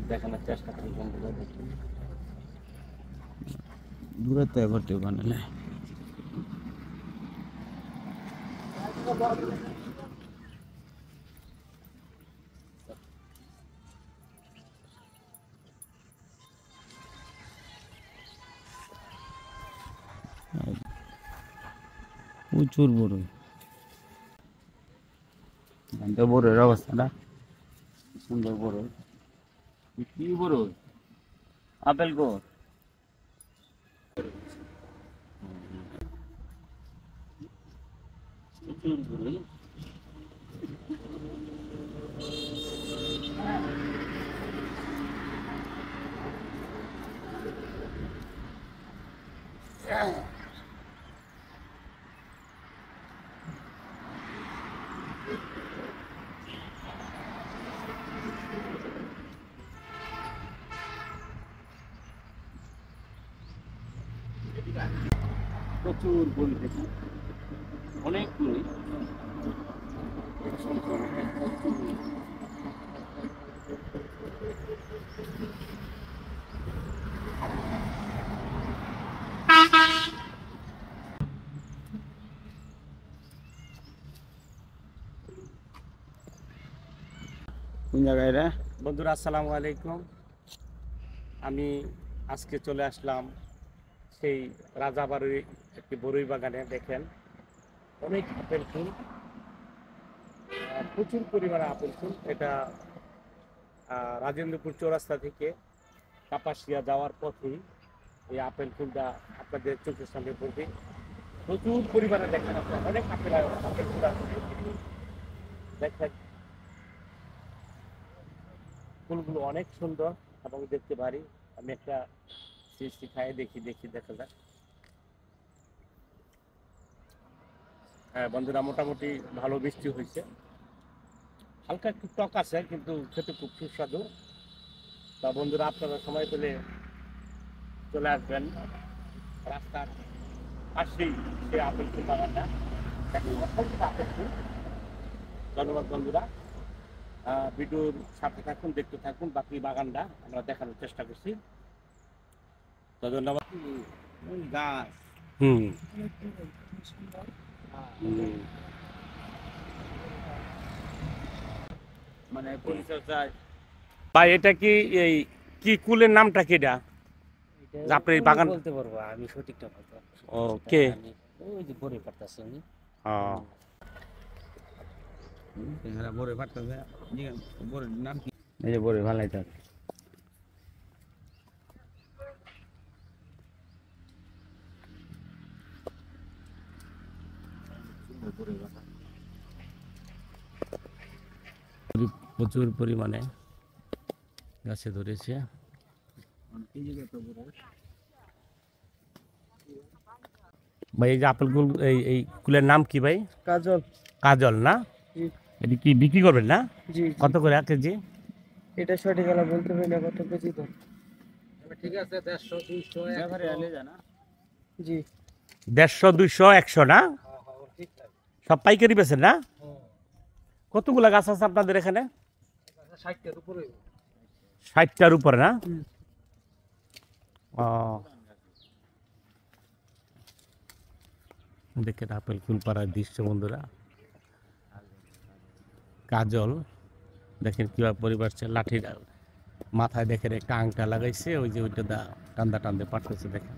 দেখানোর চেষ্টা করি বন্ধুরা। দেখুন দূরে তো ভর্তি বানালে প্রচুর বড় বড়ের অবস্থাটা সুন্দর বড়। কি বড়? আপেল গো। প্রচুর বড়। প্রচুর বড়ি দেখুন, অনেক বড়ি। কোন জায়গায় রে? বন্ধুরা আসসালামু আলাইকুম। আমি আজকে চলে আসলাম সেই রাজাবাড়ির একটি বড়ই বাগানে। দেখেন অনেক আপেল ফুল, প্রচুর পরিমাণে আপেল ফুল। এটা রাজেন্দ্রপুর চৌরাস্তা থেকে কাপাসিয়া যাওয়ার পথেই এই আপেল ফুলটা আপনাদের চোখের সামনে পড়বে। প্রচুর পরিমাণে দেখেন আপনার অনেক আপেল ফুল আছে। দেখেন ফুলগুলো অনেক সুন্দর এবং দেখতে পারি। আমি একটা সৃষ্টি খাই দেখা যাক। হ্যাঁ বন্ধুরা, মোটামুটি ভালো বৃষ্টি হয়েছে, হালকা একটু টক আছে কিন্তু খেতে খুব সুস্বাদু। তা বন্ধুরা আপনারা সময় পেলে চলে আসবেন রাস্তার পাশেই সে আপেল ফুল বাগানটা। আপেল ফুল। ধন্যবাদ বন্ধুরা, ভিডিওর সাথে থাকুন, দেখতে থাকুন। বাকি বাগানটা আমরা দেখানোর চেষ্টা করছি। তো ধন্যবাদ। গাছ হুম মানে পরিচর্যায় ভাই, এটা কি এই কি কুলের নামটা কি? এটা আপনার এই বাগান বলতে পারবো আমি সঠিকটা বলতে পারবো। ওকে। আমি ওই যে বড়ি পারতাছি আমি। বড় ফাটতেছে বড়ের নাম কি? এই যে বড় ভালো লাগে। প্রচুর পরিমাণে গাছে ধরেছে। ভাই এই যে আপেল কুল, এই কুলের নাম কি ভাই? কাজল। কাজল না? এটি কি বিক্রি করবেন না? জি কত করে এক কেজি? এটা সঠিক গলা বলতে পারি না কত কেজি তো। ঠিক আছে 150 200 ব্যাপারে আলে জানা। জি 150 200 100 না? সব পাইকারি বেচেন না? কতগুলা গাছ আছে আপনাদের এখানে? 60টার উপরে। 60টার উপরে না? ও দেখেন আপেল ফুল পাড়ার দৃশ্য বন্ধুরা। কাজল দেখেন কিভাবে পরিবার লাঠির মাথায় দেখেন একটা আংটা লাগাইছে, ওই যে ওইটা টান্দা টান্দে পাঠাচ্ছে দেখেন।